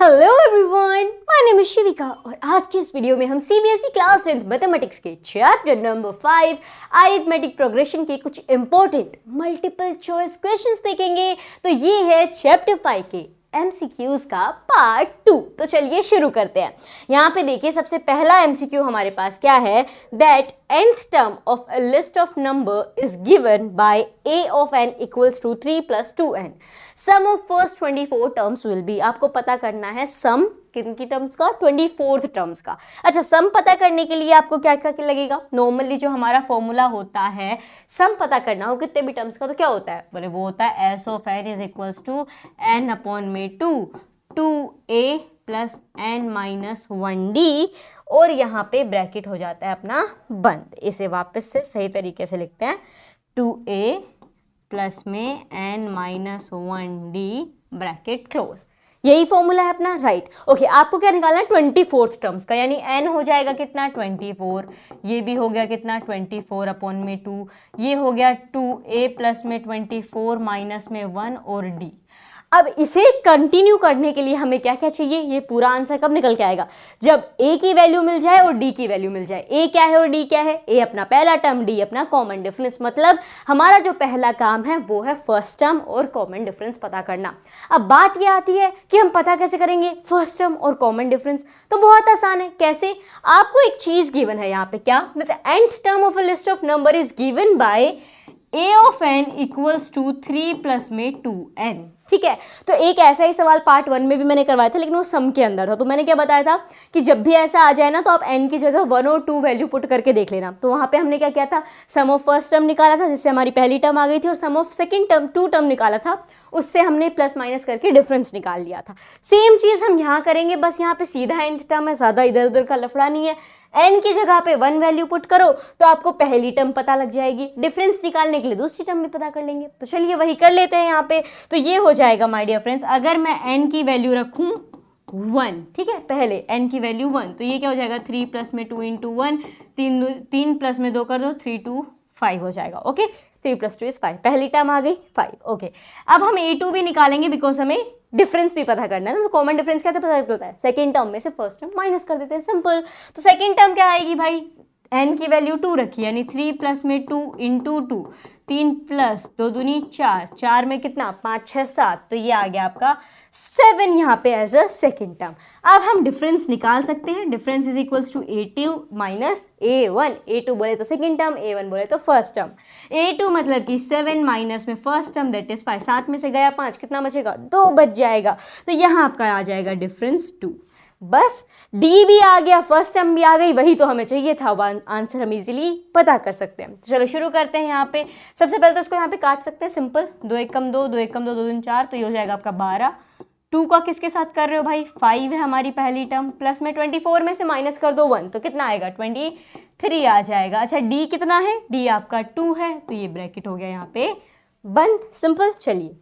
Hello everyone, my name is Shivika और आज के इस वीडियो में हम सीबीएसई क्लास 10th मैथमेटिक्स के चैप्टर नंबर 5 अरिथमेटिक प्रोग्रेशन के कुछ इंपॉर्टेंट मल्टीपल चॉइस क्वेश्चंस देखेंगे। तो ये है चैप्टर 5 के एमसीक्यूज का पार्ट 2। तो चलिए शुरू करते हैं। यहाँ पे देखिए सबसे पहला एमसीक्यू हमारे पास क्या है, that nth term of a list of number is given by a of n equals to 3 plus 2n. Sum of first 24 terms will be, आपको पता करना है सम किनकी टर्म्स का, 24th टर्म्स का। अच्छा, सम पता करने के लिए आपको क्या क्या लगेगा, नॉर्मली जो हमारा फॉर्मूला होता है सम पता करना हो कितने भी टर्म्स का तो क्या होता है, बोले वो होता है s of n is equals to n upon में 2a plus n minus 1d और यहाँ पे ब्रैकेट हो जाता है अपना बंद। इसे वापस से सही तरीके से लिखते हैं, 2a प्लस में n minus 1d bracket close. यही फॉर्मूला है अपना, राइट। ओके, आपको क्या निकालना है 24th टर्म्स का, यानी n हो जाएगा कितना 24, ये भी हो गया कितना 24 अपॉन में 2, ये हो गया 2a प्लस में 24 माइनस में 1 और d। अब इसे कंटिन्यू करने के लिए हमें क्या क्या चाहिए, ये पूरा आंसर कब निकल के आएगा, जब a की वैल्यू मिल जाए और d की वैल्यू मिल जाए। a क्या है और d क्या है, a अपना पहला टर्म, d अपना कॉमन डिफरेंस। मतलब हमारा जो पहला काम है वो है फर्स्ट टर्म और कॉमन डिफरेंस पता करना। अब बात ये आती है कि हम पता कैसे करेंगे फर्स्ट टर्म और कॉमन डिफरेंस, तो बहुत आसान है। कैसे, आपको एक चीज गिवन है यहाँ पे, क्या, nth term of a list of number is given by a of n equals to 3 plus में 2n। ठीक है, तो एक ऐसा ही सवाल पार्ट 1 में भी मैंने करवाया था, लेकिन वो सम के अंदर था। तो मैंने क्या बताया था कि जब भी ऐसा आ जाए ना तो आप n की जगह 1 और 2 वैल्यू पुट करके देख लेना। तो वहां पे हमने क्या किया था, सम ऑफ फर्स्ट टर्म निकाला था जिससे हमारी पहली टर्म आ गई थी, और सम ऑफ सेकंड टर्म 2 टर्म निकाला था, उससे हमने प्लस माइनस करके डिफरेंस निकाल लिया था। सेम चीज हम यहाँ करेंगे, बस यहाँ पे सीधा nth टर्म है, ज्यादा इधर उधर का लफड़ा नहीं है। n की जगह पे 1 वैल्यू पुट करो तो आपको पहली टर्म पता लग जाएगी, डिफरेंस निकालने के लिए दूसरी टर्म भी पता कर लेंगे। तो चलिए वही कर लेते हैं यहाँ पे। तो ये हो जाएगा माय डियर फ्रेंड्स, अगर मैं n की वैल्यू रखूं 1, ठीक है, पहले n की वैल्यू 1, तो ये क्या हो जाएगा 3 प्लस में 2 इंटू 1, 3 प्लस में 2 कर दो, 3 2 5 हो जाएगा। ओके, 3 प्लस 2 इज 5, पहली टर्म आ गई 5। ओके, अब हम a2 भी निकालेंगे बिकॉज हमें डिफरेंस भी पता करना है ना। तो कॉमन डिफरेंस क्या पता चलता है, सेकेंड टर्म में से फर्स्ट टर्म माइनस कर देते हैं, सिंपल। तो सेकेंड टर्म क्या आएगी भाई, n की वैल्यू 2 रखी, यानी 3 प्लस में 2 इंटू 2, 3 प्लस 2 दूनी 4, 4 में कितना 5 6 7, तो ये आ गया आपका 7 यहाँ पे एज अ सेकेंड टर्म। अब हम डिफरेंस निकाल सकते हैं, difference is equals to a2 minus a1। a2 बोले तो सेकेंड टर्म, a1 बोले तो फर्स्ट टर्म। a2 मतलब कि 7 माइनस में फर्स्ट टर्म दैट इज 5, 7 में से गया 5, कितना बचेगा 2 बच जाएगा। तो यहाँ आपका आ जाएगा डिफरेंस 2। बस d भी आ गया, फर्स्ट टर्म भी आ गई, वही तो हमें चाहिए था, आंसर हम इजीली पता कर सकते हैं। तो चलो शुरू करते हैं। यहाँ पे सबसे पहले तो इसको यहाँ पे काट सकते हैं, सिंपल, 2 1 कम 2, 2 1 कम 2, 2 3 4, तो ये हो जाएगा आपका 12। 2 का किसके साथ कर रहे हो भाई, 5 है हमारी पहली टर्म, प्लस में 24 में से माइनस कर दो 1, तो कितना आएगा 23 आ जाएगा। अच्छा, d कितना है, d आपका 2 है, तो ये ब्रैकेट हो गया यहाँ पे बंद, सिंपल। चलिए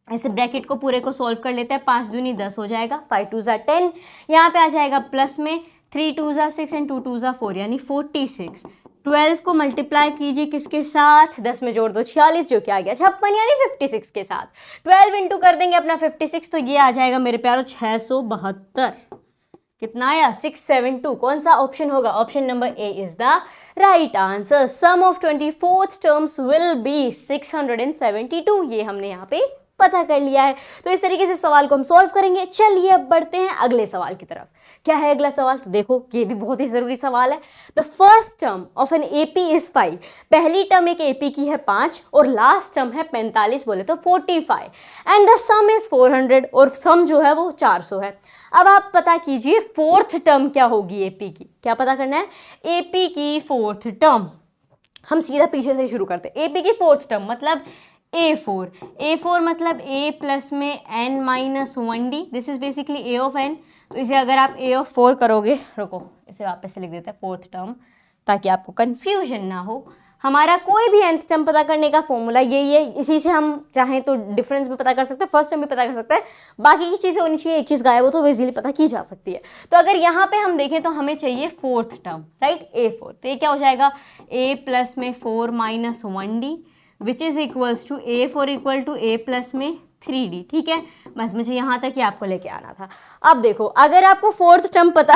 इस ब्रैकेट को पूरे को सॉल्व कर लेते हैं, 5 दूनी 10 हो जाएगा, 5 2 ज़ा 10, यहाँ पे आ जाएगा प्लस में 3 2 ज़ा 6 एंड 2 2 ज़ा 4, यानी 46। 12 को मल्टीप्लाई कीजिए किसके साथ, 10 में जोड़ दो 46, जो कि आ गया 56, यानी 56 के साथ 12 इंटू कर देंगे अपना 56, तो ये आ जाएगा मेरे प्यारो 672। कितना आया 672। कौन सा ऑप्शन होगा, option number A is the right answer. Sum of 24th terms will be 672, ये हमने यहाँ पे पता कर लिया है। तो इस तरीके से सवाल को हम सॉल्व करेंगे। चलिए अब बढ़ते हैं अगले सवाल की तरफ। क्या है अगला सवाल, तो देखो ये भी बहुत ही जरूरी सवाल है। The first term of an AP is 5, पहली टर्म एक एपी की है 5 और लास्ट टर्म है 45, बोले तो 45, एंड द सम इज 400, और सम जो है वो 400 है। अब आप पता कीजिए फोर्थ टर्म क्या होगी एपी की, क्या पता करना है, एपी की फोर्थ टर्म। हम सीधा पीछे से शुरू करते हैं। एपी की फोर्थ टर्म मतलब a4 मतलब a प्लस में n minus 1d, this is basically a of n। तो इसे अगर आप a ऑफ 4 करोगे, रुको इसे वापस से लिख देते हैं फोर्थ टर्म, ताकि आपको कंफ्यूजन ना हो। हमारा कोई भी nth टर्म पता करने का फॉर्मूला यही है, इसी से हम चाहें तो डिफरेंस भी पता कर सकते हैं, फर्स्ट टर्म भी पता कर सकते हैं, बाकी की चीज़ें होनी चाहिए, एक चीज़ गायब हो तो वो इजीली पता की जा सकती है। तो अगर यहाँ पे हम देखें तो हमें चाहिए फोर्थ टर्म, राइट, a4, तो ये क्या हो जाएगा a प्लस में 4 minus 1d, which is equals to a4 equal to a plus में 3D, ठीक है। बस मुझे यहाँ तक ही आपको लेके आना था। अब देखो, अगर आपको फोर्थ टर्म पता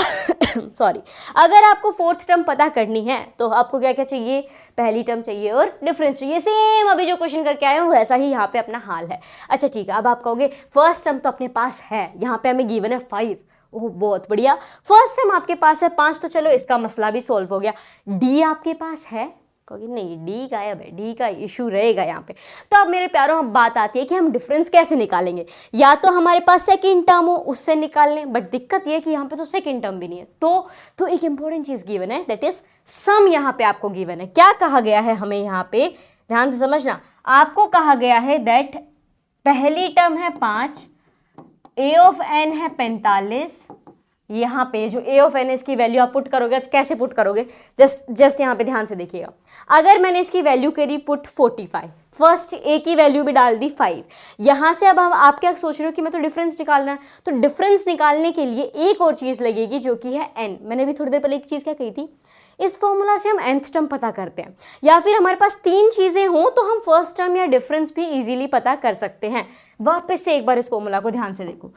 सॉरी, अगर आपको फोर्थ टर्म पता करनी है तो आपको क्या क्या चाहिए, पहली टर्म चाहिए और डिफरेंस चाहिए। सेम अभी जो क्वेश्चन करके आए हो वैसा ही यहाँ पे अपना हाल है। अच्छा ठीक है, अब आप कहोगे फर्स्ट टर्म तो अपने पास है, यहाँ पे हमें गिवन है 5। ओह बहुत बढ़िया, फर्स्ट टर्म आपके पास है 5, तो चलो इसका मसला भी सॉल्व हो गया। डी आपके पास है, कहोगे नहीं डी गायब है, डी का इशू रहेगा यहाँ पे। तो अब मेरे प्यारों हम बात आती है कि हम डिफरेंस कैसे निकालेंगे। या तो हमारे पास सेकंड टर्म हो उससे निकाल लें, बट दिक्कत ये है कि यहाँ पे तो सेकंड टर्म भी नहीं है। तो एक इंपॉर्टेंट चीज गिवन है, दैट इज सम। यहाँ पे आपको गिवन है, क्या कहा गया है हमें यहाँ पे, ध्यान से समझना। आपको कहा गया है दैट पहली टर्म है 5, ए ऑफ एन है 45। यहाँ पे जो ए ऑफ एन है इसकी वैल्यू आप पुट करोगे, कैसे पुट करोगे, जस्ट यहाँ पे ध्यान से देखिएगा। अगर मैंने इसकी वैल्यू करी पुट 45, फर्स्ट ए की वैल्यू भी डाल दी 5, यहाँ से अब आप क्या सोच रहे हो कि मैं तो डिफरेंस निकालना है, तो डिफरेंस निकालने के लिए एक और चीज़ लगेगी जो कि है एन। मैंने भी थोड़ी देर पहले एक चीज़ क्या कही थी, इस फॉर्मूला से हम nth टर्म पता करते हैं, या फिर हमारे पास 3 चीज़ें हों तो हम फर्स्ट टर्म या डिफरेंस भी इजीली पता कर सकते हैं। वापस से एक बार इस फॉर्मूला को ध्यान से देखो,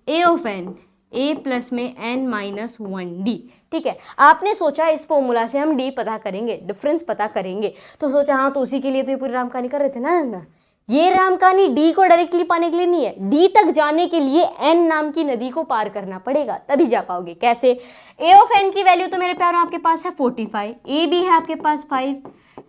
ए ऑफ एन a प्लस में n माइनस 1d, ठीक है। आपने सोचा इस फॉर्मूला से हम d पता करेंगे, डिफरेंस पता करेंगे, तो सोचा हाँ तो उसी के लिए तो ये पूरी रामकहानी कर रहे थे ना। ये रामकहानी d को डायरेक्टली पाने के लिए नहीं है, d तक जाने के लिए n नाम की नदी को पार करना पड़ेगा, तभी जा पाओगे। कैसे, a ऑफ n की वैल्यू तो मेरे प्यारों आपके पास है 45, a भी है आपके पास 5,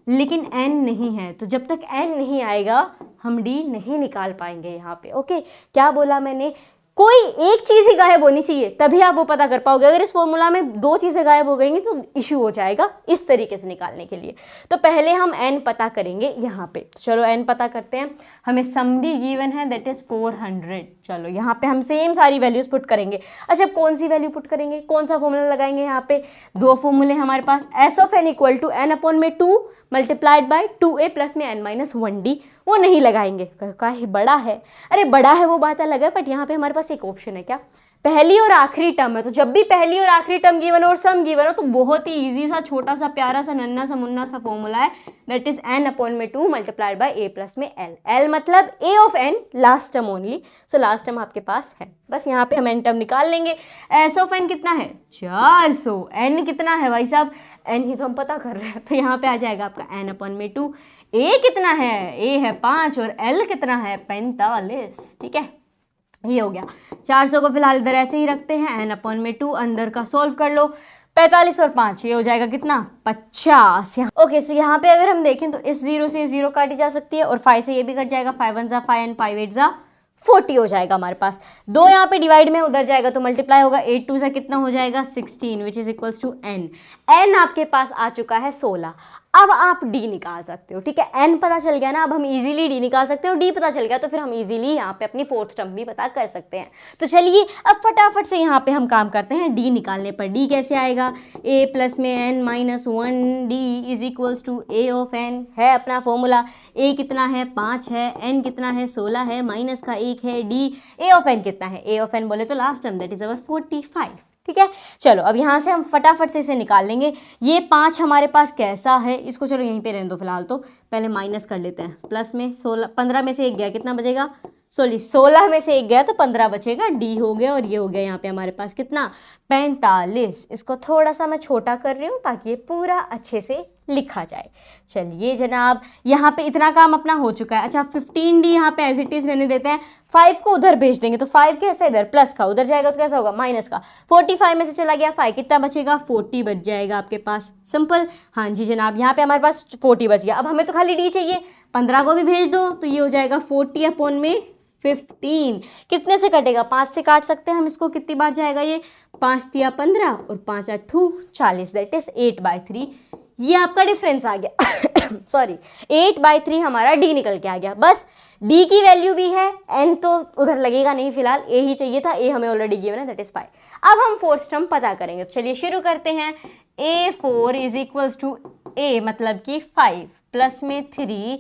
लेकिन n नहीं है, तो जब तक n नहीं आएगा हम d नहीं निकाल पाएंगे यहाँ पे। ओके, क्या बोला मैंने, कोई एक चीज ही गायब होनी चाहिए तभी आप वो पता कर पाओगे। अगर इस फॉर्मूला में 2 चीजें गायब हो गई तो इश्यू हो जाएगा इस तरीके से निकालने के लिए। तो पहले हम n पता करेंगे यहाँ पे, तो चलो n पता करते हैं। हमें समडी गिवन है दैट इज 400। चलो यहाँ पे हम सेम सारी वैल्यूज पुट करेंगे। अच्छा कौन सी वैल्यू पुट करेंगे, कौन सा फॉर्मूला लगाएंगे, यहाँ पे 2 फॉर्मूले हमारे पास, S of n equal to n upon में 2 मल्टीप्लाइड बाय 2a प्लस में n माइनस 1d, वो नहीं लगाएंगे, काहे बड़ा है। अरे बड़ा है वो बात अलग है, बट यहाँ पे हमारे पास एक ऑप्शन है, क्या, पहली और आखिरी टर्म है। तो जब भी पहली और आखिरी टर्म गिवन हो और सम गिवन हो तो बहुत ही इजी सा छोटा सा प्यारा सा नन्ना सा मुन्ना सा फॉर्मूला है, दैट इज n अपॉन में 2 मल्टीप्लाइड बाय a प्लस में l। l मतलब a of n, last term only, so last term आपके पास है। बस यहाँ पे हम n टर्म निकाल लेंगे। s ऑफ n कितना है 400, n कितना है भाई साहब, n ही तो हम पता कर रहे हैं, तो यहाँ पे आ जाएगा आपका n अपॉन में 2। a कितना है, a है 5 और l कितना है 45, ठीक है। ये हो गया, 400 को फिलहाल इधर ऐसे ही रखते हैं, n अपॉन में 2 अंदर का सोल्व कर लो, 45 और 5 ये हो जाएगा कितना 50। ओके, सो यहाँ पे अगर हम देखें तो इस 0 से 0 काटी जा सकती है और 5 से ये भी कट जाएगा, 5 1 जा 5 एंड 5 8 जा 40 हो जाएगा हमारे पास। 2 यहाँ पे डिवाइड में उधर जाएगा तो मल्टीप्लाई होगा, 8 2 से कितना हो जाएगा 16 which is equals to n। n आपके पास आ चुका है 16। अब आप d निकाल सकते हो, ठीक है। n पता चल गया ना, अब हम इजीली d निकाल सकते हो, d पता चल गया तो फिर हम इजीली यहाँ पे अपनी फोर्थ टर्म भी पता कर सकते हैं। तो चलिए अब फटाफट से यहाँ पे हम काम करते हैं d निकालने पर। d कैसे आएगा, a प्लस में n minus 1d is equals to a of n है अपना फॉर्मूला। a कितना है 5 है, n कितना है 16 है, माइनस का 1 है, d a ऑफ n कितना है, a ऑफ n बोले तो last term that is our 45, ठीक है। चलो अब यहाँ से हम फटाफट से इसे निकाल लेंगे। ये 5 हमारे पास कैसा है, इसको चलो यहीं पे रहने दो फिलहाल, तो पहले माइनस कर लेते हैं। प्लस में 16, 15 में से 1 गया, कितना बचेगा 16 में से 1 गया तो 15 बचेगा, डी हो गया। और ये हो गया यहाँ पे हमारे पास कितना 45। इसको थोड़ा सा मैं छोटा कर रही हूँ ताकि ये पूरा अच्छे से लिखा जाए। चलिए जनाब, यहाँ पे इतना काम अपना हो चुका है। अच्छा 15d यहाँ पे एज इट इज रहने देते हैं, 5 को उधर भेज देंगे तो 5 कैसा इधर प्लस का, उधर जाएगा तो कैसा होगा माइनस का। 45 में से चला गया 5, कितना बचेगा 40 बच जाएगा आपके पास, सिंपल। हाँ जी जनाब, यहाँ पे हमारे पास 40 बच गया। अब हमें तो खाली d चाहिए, 15 को भी भेज दो तो ये हो जाएगा 40 अपॉन में 15। कितने से कटेगा, 5 से काट सकते हैं हम इसको, कितनी बार जाएगा ये, 5 तिया 15 और 5 8 40, दैट इज 8/3। ये आपका डिफरेंस आ गया सॉरी 8/3 हमारा d निकल के आ गया। बस d की वैल्यू भी है, n तो उधर लगेगा नहीं फिलहाल, a ही चाहिए था, a हमें ऑलरेडी गिवन है दैट इज 5। अब हम फोर्थ टर्म पता करेंगे, तो चलिए शुरू करते हैं। a4 is equals to a मतलब कि 5 प्लस में 3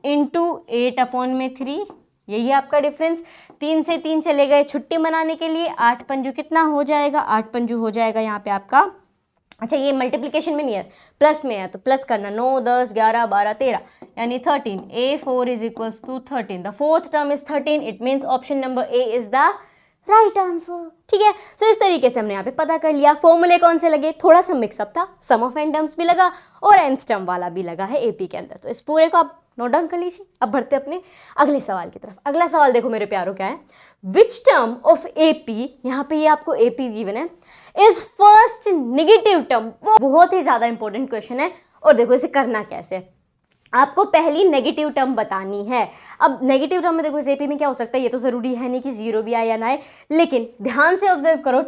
इंटू 8 अपॉन में 3, यही आपका डिफरेंस। 3 से 3 चले गए छुट्टी मनाने के लिए, 8 पंजू कितना हो जाएगा, 8 पंजू हो जाएगा यहाँ पे आपका अच्छा ये मल्टीप्लिकेशन में नहीं है, प्लस में है, तो प्लस करना 9 10 11 12 13 यानी 13, A4 is equals to 13, the fourth term is 13, it means option number A is the right answer. ठीक है, सो इस तरीके से हमने यहाँ पे पता कर लिया। फॉर्मूले कौन से लगे, थोड़ा सा मिक्सअप था, सम ऑफ एन टर्म्स भी लगा और nth टर्म वाला भी लगा है एपी के अंदर। तो इस पूरे को आप नोट डाउन कर लीजिए। अब बढ़ते अपने अगले सवाल की तरफ। अगला सवाल देखो मेरे प्यारों, क्या है, विच टर्म ऑफ एपी, यहाँ पे ये आपको एपी गिवन है, इज फर्स्ट नेगेटिव टर्म। बहुत ही ज्यादा इंपॉर्टेंट क्वेश्चन है। और देखो इसे करना कैसे है, आपको पहली नेगेटिव टर्म बतानी है। अब नेगेटिव टर्म में देखो इस एपी में क्या हो सकता है, ये तो जरूरी है नहीं कि 0 भी आए या ना आए, लेकिन ध्यान से ऑब्जर्व करो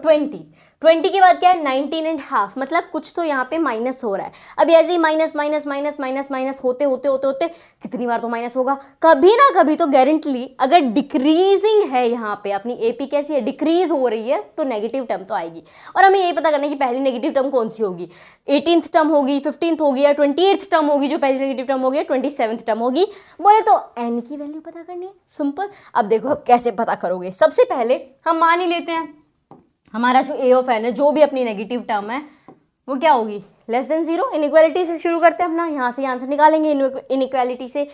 20 के बाद क्या है 19.5, मतलब कुछ तो यहाँ पे माइनस हो रहा है। अब ऐसे ही minus minus minus minus minus होते होते होते होते कितनी बार तो माइनस होगा, कभी ना कभी तो गारंटली अगर डिक्रीजिंग है यहाँ पे अपनी एपी कैसी है, डिक्रीज हो रही है, तो नेगेटिव टर्म तो आएगी। और हमें यही पता करना है कि पहली नेगेटिव टर्म कौन सी होगी, 18th टर्म होगी, 15th होगी या 28th टर्म होगी, जो पहली नेगेटिव टर्म होगी, 27th टर्म होगी। बोले तो एन की वैल्यू पता करनी है, सिंपल। अब देखो अब कैसे पता करोगे, सबसे पहले हम मान ही लेते हैं हमारा जो ए ऑफ एन है, जो भी अपनी नेगेटिव टर्म है वो क्या होगी, लेस देन 0। इनइक्वालिटी से शुरू करते हैं अपना, यहाँ से आंसर निकालेंगे। इनइक्वालिटी से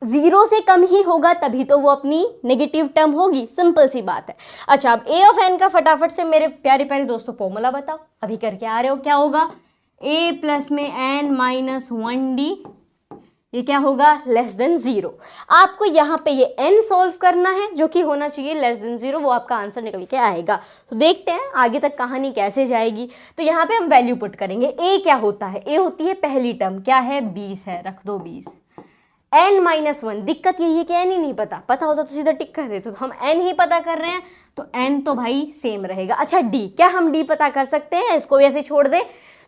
0 से कम ही होगा तभी तो वो अपनी नेगेटिव टर्म होगी, सिंपल सी बात है। अच्छा अब ए ऑफ एन का फटाफट से मेरे प्यारे प्यारे दोस्तों फॉर्मूला बताओ, अभी करके आ रहे हो, क्या होगा, a प्लस में n माइनस 1d, ये क्या होगा, लेस देन 0। आपको यहाँ पे ये n सॉल्व करना है जो कि होना चाहिए लेस देन 0, वो आपका आंसर निकल के आएगा। तो देखते हैं आगे तक कहानी कैसे जाएगी। तो यहाँ पे हम वैल्यू पुट करेंगे। a क्या होता है, a होती है पहली टर्म, क्या है 20 है, रख दो 20। n माइनस 1, दिक्कत यही है कि n ही नहीं पता, पता होता तो सीधा टिक कर देते, तो हम n ही पता कर रहे हैं, तो n तो भाई सेम रहेगा। अच्छा d, क्या हम d पता कर सकते हैं, इसको भी ऐसे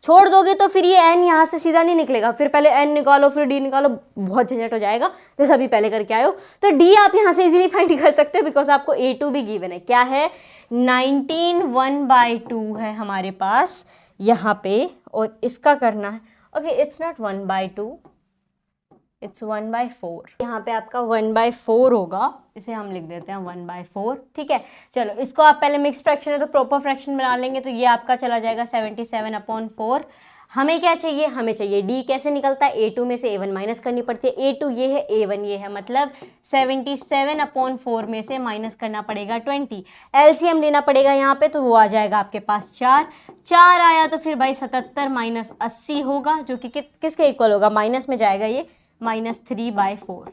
छोड़ दोगे तो फिर ये n यहाँ से सीधा नहीं निकलेगा, फिर पहले n निकालो फिर d निकालो, बहुत झंझट हो जाएगा, जैसा अभी पहले करके आए हो। तो d आप यहाँ से इजीली फाइंड कर सकते हो, बिकॉज आपको a2 भी गिवन है, क्या है 19 1/2 है हमारे पास यहाँ पे, और इसका करना है, ओके इट्स नॉट 1/2, इट्स 1/4। यहाँ पे आपका 1/4 होगा, इसे हम लिख देते हैं 1/4। ठीक है, चलो इसको आप पहले मिक्स फ्रैक्शन है तो प्रॉपर फ्रैक्शन बना लेंगे, तो ये आपका चला जाएगा 77/4। हमें क्या चाहिए, हमें चाहिए d। कैसे निकलता है, a2 में से a1 माइनस करनी पड़ती है, a2 ये है a1 ये है, मतलब 77/4 में से माइनस करना पड़ेगा 20। एलसीएम लेना पड़ेगा यहाँ पे, तो वो आ जाएगा आपके पास 4 आया, तो फिर भाई 77 माइनस 80 होगा, जो कि किसके इक्वल होगा, माइनस में जाएगा ये -3/4।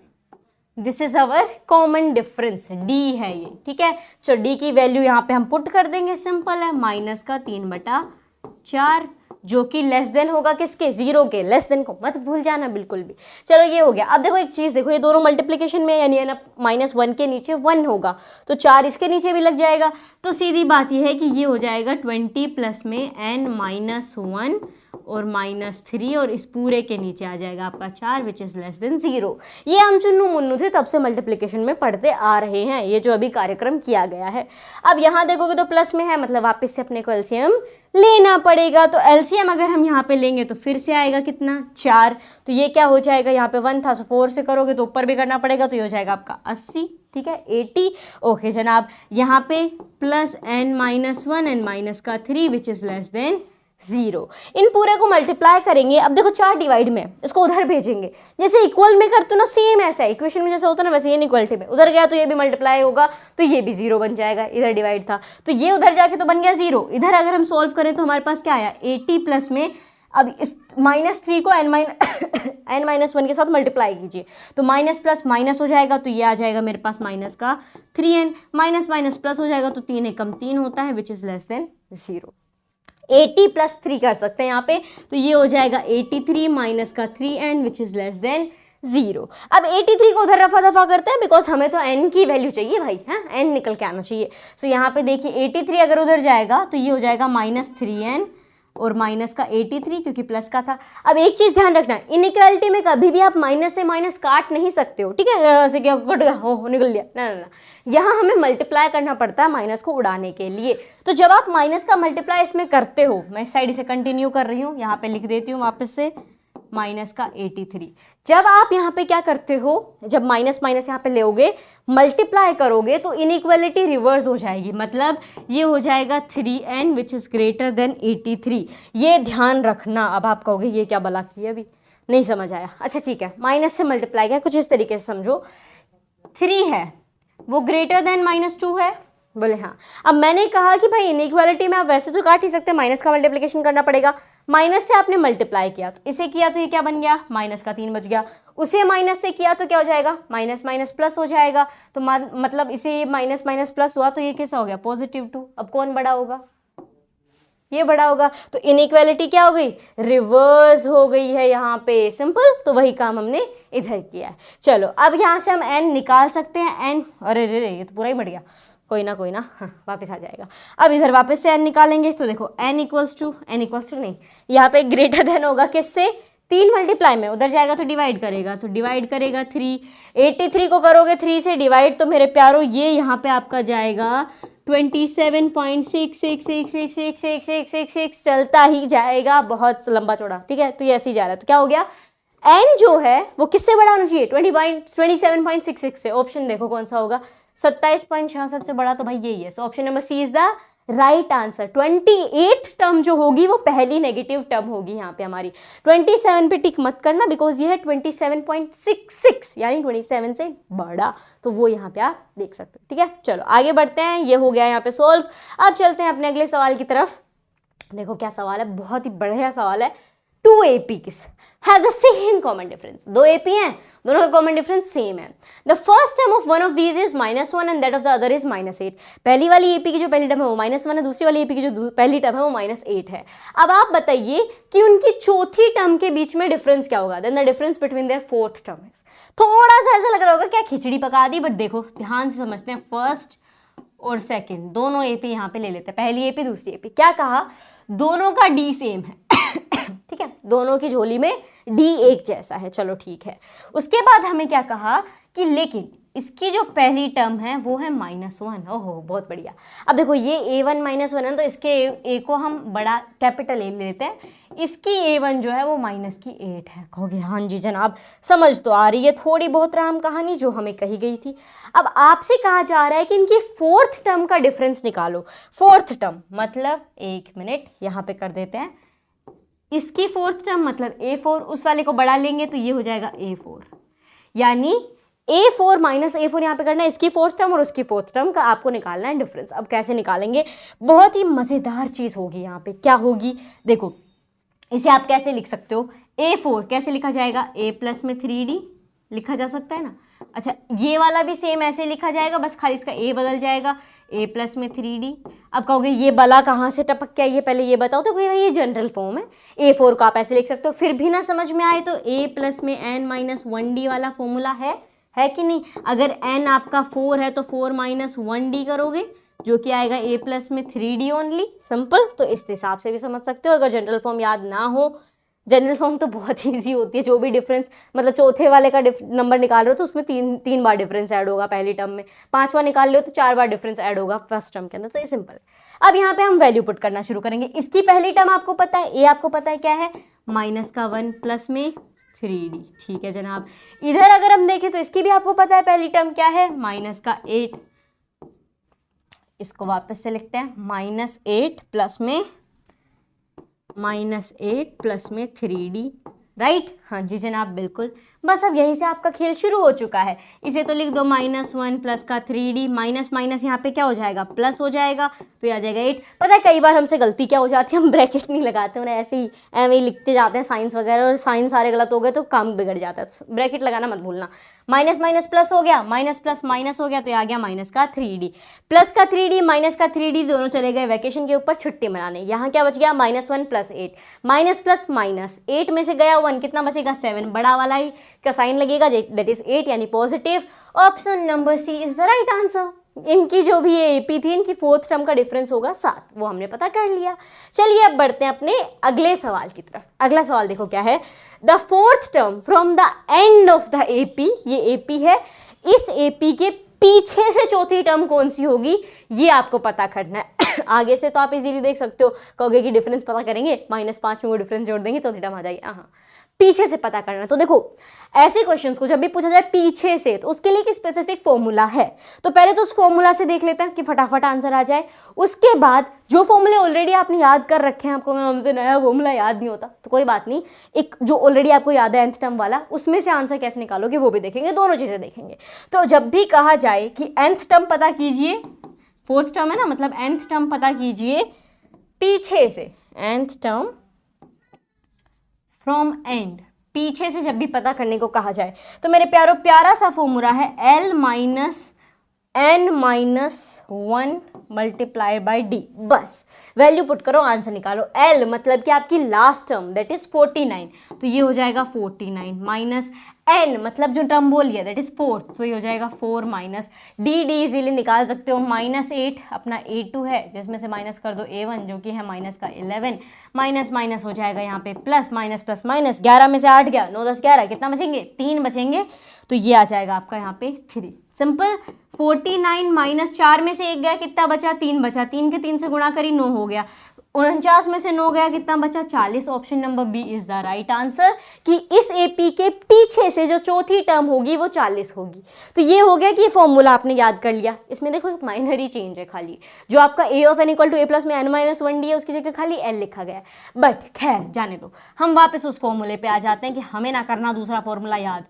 This is our common difference, d है ये। ठीक है, तो d की वैल्यू यहाँ पे हम पुट कर देंगे, सिंपल है, माइनस का 3/4, जो कि लेस देन होगा किसके, 0 के, लेस देन को मत भूल जाना बिल्कुल भी। चलो ये हो गया। अब देखो एक चीज देखो, ये दोनों मल्टीप्लिकेशन में यानी है ना, -1 के नीचे 1 होगा, तो 4 इसके नीचे भी लग जाएगा, तो सीधी बात ये है कि ये हो जाएगा 20 प्लस में n-1 और -3, और इस पूरे के नीचे आ जाएगा आपका 4 विच इज लेस देन 0। ये हम चुन्नू मुन्नू थे तब से मल्टीप्लिकेशन में पढ़ते आ रहे हैं, ये जो अभी कार्यक्रम किया गया है। अब यहाँ देखोगे तो प्लस में है, मतलब वापस से अपने को एलसीएम लेना पड़ेगा, तो एलसीएम अगर हम यहाँ पे लेंगे तो फिर से आएगा कितना, 4। तो ये क्या हो जाएगा, यहाँ पे 1 था, सो 4 से करोगे तो ऊपर भी करना पड़ेगा, तो ये हो जाएगा आपका 80। ठीक है, 80। ओके जनाब, यहाँ पे प्लस n-1 n माइनस का 3 विच इज लेस देन 0। इन पूरे को मल्टीप्लाई करेंगे। अब देखो 4 डिवाइड में, इसको उधर भेजेंगे, जैसे इक्वल में करते हो ना, सेम ऐसा है इक्वेशन में जैसे होता है ना, वैसे ये इक्वलिटी में उधर गया तो ये भी मल्टीप्लाई होगा, तो ये भी 0 बन जाएगा, इधर डिवाइड था तो ये उधर जाके तो बन गया 0। इधर अगर हम सॉल्व करें तो हमारे पास क्या आया, 80 प्लस में, अब इस -3 को n-1 के साथ मल्टीप्लाई कीजिए, तो माइनस प्लस माइनस हो जाएगा, तो ये आ जाएगा मेरे पास माइनस का 3n, माइनस माइनस प्लस हो जाएगा, तो 3 एकम 3 होता है, विच इज लेस देन 0। 80 + 3 कर सकते हैं यहाँ पे, तो ये हो जाएगा 83 माइनस का 3n which is less than 0। अब 83 को उधर रफा दफा करते हैं, बिकॉज हमें तो n की वैल्यू चाहिए भाई, है n निकल के आना चाहिए। सो यहाँ पे देखिए 83 अगर उधर जाएगा तो ये हो जाएगा -3n और माइनस का 83, क्योंकि प्लस का था। अब एक चीज ध्यान रखना, इनइक्वालिटी में कभी भी आप माइनस से माइनस काट नहीं सकते हो, ठीक है, ऐसे क्या कट गया हो निकल गया, ना ना ना, यहाँ हमें मल्टीप्लाई करना पड़ता है माइनस को उड़ाने के लिए। तो जब आप माइनस का मल्टीप्लाई इसमें करते हो, मैं इस साइड से कंटिन्यू कर रही हूँ, यहाँ पे लिख देती हूँ वापस से माइनस का 83। जब आप यहाँ पे क्या करते हो, जब माइनस माइनस यहाँ पे लेओगे, मल्टीप्लाई करोगे तो इनइक्वालिटी रिवर्स हो जाएगी, मतलब ये हो जाएगा 3n which is greater than 83। ये ध्यान रखना। अब आप कहोगे ये क्या भला किया, अभी नहीं समझ आया। अच्छा ठीक है, माइनस से मल्टीप्लाई किया, कुछ इस तरीके से समझो, 3 है वो ग्रेटर देन -2 है, बोले हाँ। अब मैंने कहा कि भाई इनइक्वालिटी में आप वैसे तो काट ही सकते, माइनस का मल्टीप्लिकेशन करना पड़ेगा। माइनस से आपने मल्टीप्लाई किया तो इसे किया तो ये क्या बन गया, माइनस का 3 बच गया। उसे माइनस से किया तो क्या हो जाएगा, माइनस माइनस प्लस हो जाएगा। तो मतलब इसे माइनस माइनस प्लस हुआ तो ये कैसा हो गया, +2। अब कौन बड़ा होगा, ये बड़ा होगा। तो इनइक्वालिटी क्या हो गई, रिवर्स हो गई है यहाँ पे, सिंपल। तो वही काम हमने इधर किया है। चलो अब यहाँ से हम n निकाल सकते हैं, n, अरे रे ये तो पूरा ही बढ़ गया, कोई ना हाँ वापस आ जाएगा। अब इधर वापस से n निकालेंगे तो देखो n इक्वल्स टू नहीं, यहाँ पे ग्रेटर देन होगा किससे, 3 मल्टीप्लाई में, उधर जाएगा तो डिवाइड करेगा, तो डिवाइड करेगा 3, 83 को करोगे 3 से डिवाइड तो मेरे प्यारो ये यहाँ पे आपका जाएगा 27.66666666 चलता ही जाएगा, बहुत लंबा चौड़ा, ठीक है। तो ये ऐसे ही जा रहा है, तो क्या हो गया, n जो है वो किससे बड़ा होना चाहिए, 27.66 से। ऑप्शन देखो कौन सा होगा, 27.66 से बड़ा, तो भाई यही है। So option number C is the right answer. 28th term जो होगी वो पहली नेगेटिव टर्म होगी यहाँ पे हमारी। 27 पे टिक मत करना बिकॉज ये है 27.66 यानी 27 से बड़ा, तो वो यहाँ पे आप देख सकते हो, ठीक है। चलो आगे बढ़ते हैं, ये हो गया यहाँ पे सोल्व। अब चलते हैं अपने अगले सवाल की तरफ। देखो क्या सवाल है, बहुत ही बढ़िया सवाल है। 2 APs have the same common difference। 2 AP हैं, दोनों का कॉमन डिफरेंस सेम है। The first term of one of these is -1 and that of the other is -8। पहली वाली AP की जो पहली टर्म है वो -1 है, दूसरी वाली AP की जो पहली टर्म है वो -8 है। अब आप बताइए कि उनकी चौथी टर्म के बीच में डिफरेंस क्या होगा। Then the difference between their fourth term is। थोड़ा सा ऐसा लग रहा होगा क्या खिचड़ी पका दी, बट देखो ध्यान से समझते हैं। फर्स्ट और सेकेंड दोनों AP यहाँ पे ले लेते हैं, पहली AP दूसरी AP। क्या कहा, दोनों का D सेम है, ठीक है, दोनों की झोली में D एक जैसा है, चलो ठीक है। उसके बाद हमें क्या कहा कि लेकिन इसकी जो पहली टर्म है वो है -1। ओहो बहुत बढ़िया। अब देखो ये A1 -1 है तो इसके A को हम बड़ा कैपिटल A लेते हैं, इसकी A1 जो है वो -8 है। कहोगे हाँ जी जनाब, समझ तो आ रही है थोड़ी बहुत राम कहानी जो हमें कही गई थी। अब आपसे कहा जा रहा है कि इनकी 4th टर्म का डिफरेंस निकालो। 4th टर्म मतलब, एक मिनट यहाँ पे कर देते हैं, इसकी 4th टर्म मतलब A4, उस वाले को बढ़ा लेंगे तो ये हो जाएगा A4, यानी A4 -A4 यहाँ पे करना है, इसकी 4th टर्म और उसकी 4th टर्म का आपको निकालना है डिफरेंस। अब कैसे निकालेंगे, बहुत ही मज़ेदार चीज़ होगी यहाँ पे। क्या होगी, देखो इसे आप कैसे लिख सकते हो, A4 कैसे लिखा जाएगा, A प्लस में 3D लिखा जा सकता है ना। अच्छा ये वाला भी सेम ऐसे लिखा जाएगा, बस खाली इसका A बदल जाएगा, A प्लस में 3D। अब कहोगे ये बला कहाँ से टपक के आई है, पहले ये बताओ। तो ये जनरल फॉर्म है, A4 को आप ऐसे लिख सकते हो। फिर भी ना समझ में आए तो A प्लस में n-1D वाला फॉर्मूला है कि नहीं। अगर n आपका 4 है तो 4 - 1D करोगे जो कि आएगा A प्लस में 3D ओनली, सिंपल। तो इस हिसाब से भी समझ सकते हो। अगर जनरल फॉर्म याद ना हो, जनरल फॉर्म तो बहुत ईजी होती है, जो भी डिफरेंस मतलब चौथे वाले का नंबर निकाल रहे हो तो उसमें तीन बार डिफरेंस ऐड होगा पहली टर्म में, 5वां निकाल लो तो 4 बार डिफरेंस ऐड होगा फर्स्ट टर्म के अंदर। तो ये सिंपल है। अब यहाँ पे हम वैल्यू पुट करना शुरू करेंगे। इसकी पहली टर्म आपको पता है, ए आपको पता है क्या है, -1 प्लस में 3D, ठीक है जनाब। इधर अगर हम देखें तो इसकी भी आपको पता है पहली टर्म क्या है, -8। इसको वापस से लिखते हैं, -8 प्लस में 3D, राइट। हाँ जी जनाब बिल्कुल। बस अब यहीं से आपका खेल शुरू हो चुका है। इसे तो लिख दो -1 प्लस का 3D, माइनस माइनस यहाँ पे क्या हो जाएगा, प्लस हो जाएगा, तो ये आ जाएगा 8। पता है कई बार हमसे गलती क्या हो जाती है, हम ब्रैकेट नहीं लगाते, उन्हें ऐसे ही लिखते जाते हैं साइंस वगैरह, और साइंस सारे गलत हो गए तो काम बिगड़ जाता है। तो ब्रैकेट लगाना मत भूलना। माइनस माइनस प्लस हो गया, माइनस प्लस माइनस हो गया, तो ये आ गया माइनस का 3D। प्लस का 3D माइनस का 3D दोनों चले गए वैकेशन के ऊपर छुट्टी मनाने। यहाँ क्या बच गया, -1 प्लस 8, माइनस प्लस माइनस, 8 में से गया 1, कितना बचेगा 7, बड़ा वाला ही का साइन लगेगा, दैट इज 8 यानी positive. Option number C is the right answer. इनकी जो भी ये AP थी, इनकी 4th टर्म का डिफरेंस होगा 7, वो हमने पता कर लिया। चलिए अब बढ़ते हैं अपने अगले सवाल की तरफ। अगला सवाल देखो क्या है, the 4th term from the end of the AP, ये AP है, इस AP के पीछे से चौथी टर्म कौन सी होगी ये आपको पता करना है। आगे से तो आप इजीली देख सकते हो, कहोगे कि डिफरेंस पता करेंगे, -5 में वो डिफरेंस जोड़ देंगे चौथी टर्म आ जाएगी। हाँ, पीछे से पता करना। तो देखो ऐसे क्वेश्चंस को जब भी पूछा जाए पीछे से, तो उसके लिए एक स्पेसिफिक फॉर्मूला है। तो पहले तो उस फॉर्मूला से देख लेते हैं कि फटाफट आंसर आ जाए। उसके बाद जो फॉर्मूले ऑलरेडी आपने याद कर रखे हैं, आपको हमसे नया फॉर्मूला याद नहीं होता तो कोई बात नहीं, एक जो ऑलरेडी आपको याद है nth टर्म वाला, उसमें से आंसर कैसे निकालोगे वो भी देखेंगे, दोनों चीजें देखेंगे। तो जब भी कहा जाए कि nth टर्म पता कीजिए, फोर्थ टर्म है ना, मतलब nth टर्म पता कीजिए पीछे से, nth टर्म फ्रॉम एंड, पीछे से जब भी पता करने को कहा जाए, तो मेरे प्यारो प्यारा सा फॉर्मूला है L minus n minus 1 multiply by D. बस वैल्यू पुट करो, आंसर निकालो। L मतलब कि आपकी लास्ट टर्म दैट इज 49, तो ये हो जाएगा 49 माइनस n मतलब जो टर्म बोल लिया दैट इज 4, तो ये हो जाएगा 4 माइनस डी। डी इजीली निकाल सकते हो, -8 अपना A2 है, जिसमें से माइनस कर दो A1 जो कि है माइनस का 11, माइनस माइनस हो जाएगा यहाँ पे प्लस, माइनस प्लस माइनस, 11 में से 8 गया, 9 10 11, कितना बचेंगे 3 बचेंगे, तो ये आ जाएगा आपका यहाँ पे 3। सिंपल। 49 माइनस 4 में से 1 गया, कितना बचा 3 बचा, 3 के 3 से गुणा करी 9 हो गया, 49 में से 9 गया, कितना बचा 40। Option number B is the right answer कि इस एपी के पीछे से जो चौथी टर्म होगी वो 40 होगी। तो ये हो गया कि ये फॉर्मूला आपने याद कर लिया। इसमें देखो एक माइनर ही चेंज है, खाली जो आपका a of n equal to a plus में n-1 डी है उसकी जगह खाली l लिखा गया है। बट खैर जाने दो, हम वापस उस फॉर्मूले पे आ जाते हैं कि हमें ना करना दूसरा फॉर्मूला याद,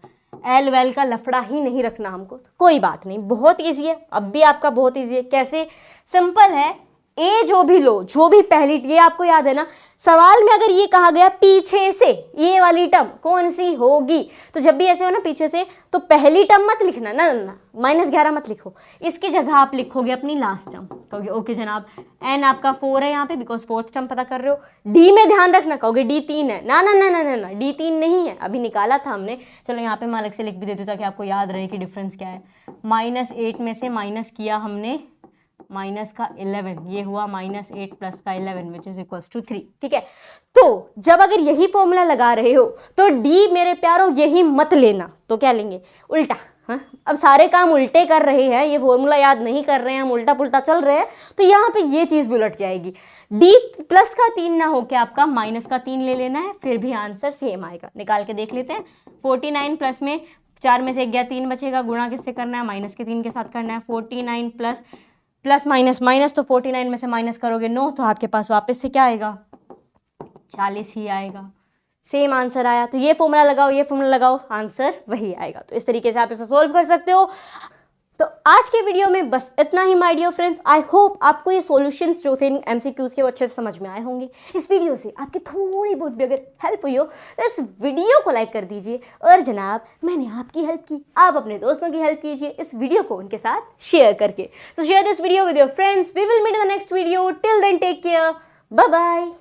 एल वेल का लफड़ा ही नहीं रखना हमको। तो कोई बात नहीं, बहुत ईजी है, अब भी आपका बहुत ईजी है। कैसे? सिंपल है, ए जो भी लो, जो भी पहली, ये आपको याद है ना, सवाल में अगर ये कहा गया पीछे से, ये वाली टर्म कौन सी होगी, तो जब भी ऐसे हो ना पीछे से, तो पहली टर्म मत लिखना ना, -11 मत लिखो, इसकी जगह आप लिखोगे अपनी लास्ट टर्म। कहोगे ओके जनाब, एन आपका 4 है यहाँ पे बिकॉज फोर्थ टर्म पता कर रहे हो। डी में ध्यान रखना, कहोगे डी 3 है, ना ना ना ना ना ना, डी 3 नहीं है, अभी निकाला था हमने। चलो यहाँ पे मैं अलग से लिख भी देती हूँ ताकि आपको याद रहे कि डिफरेंस क्या है। -8 में से माइनस किया हमने माइनस का 11, ये हुआ -8 प्लस का 11 विच इज इक्वल्स टू 3। ठीक है, तो जब अगर यही फॉर्मूला लगा रहे हो तो डी मेरे प्यारो यही मत लेना, तो क्या लेंगे उल्टा। हाँ, अब सारे काम उल्टे कर रहे हैं, ये फॉर्मूला याद नहीं कर रहे हैं, हम उल्टा पुल्टा चल रहे हैं, तो यहाँ पे ये चीज़ भी उलट जाएगी। डी प्लस का 3 ना हो के आपका माइनस का 3 ले लेना है, फिर भी आंसर सेम आएगा। निकाल के देख लेते हैं। 49 प्लस में 4 में से 1 गया, 3 बचेगा, गुणा किससे करना है, माइनस के 3 के साथ करना है। 49 प्लस प्लस माइनस माइनस, तो 49 में से माइनस करोगे 9, तो आपके पास वापस से क्या आएगा 40 ही आएगा। सेम आंसर आया, तो ये फॉर्मूला लगाओ, ये फॉर्मूला लगाओ, आंसर वही आएगा। तो इस तरीके से आप इसे सोल्व कर सकते हो। तो आज के वीडियो में बस इतना ही my dear friends. I hope आपको ये सॉल्यूशंस जो थे एमसीक्यूज के वो अच्छे से समझ में आए होंगे। इस वीडियो से आपकी थोड़ी बहुत भी अगर हेल्प हुई हो तो इस वीडियो को लाइक कर दीजिए, और जनाब मैंने आपकी हेल्प की, आप अपने दोस्तों की हेल्प कीजिए इस वीडियो को उनके साथ शेयर करके। तो share this video with your friends. We will meet in the next video. Till then take care, bye bye.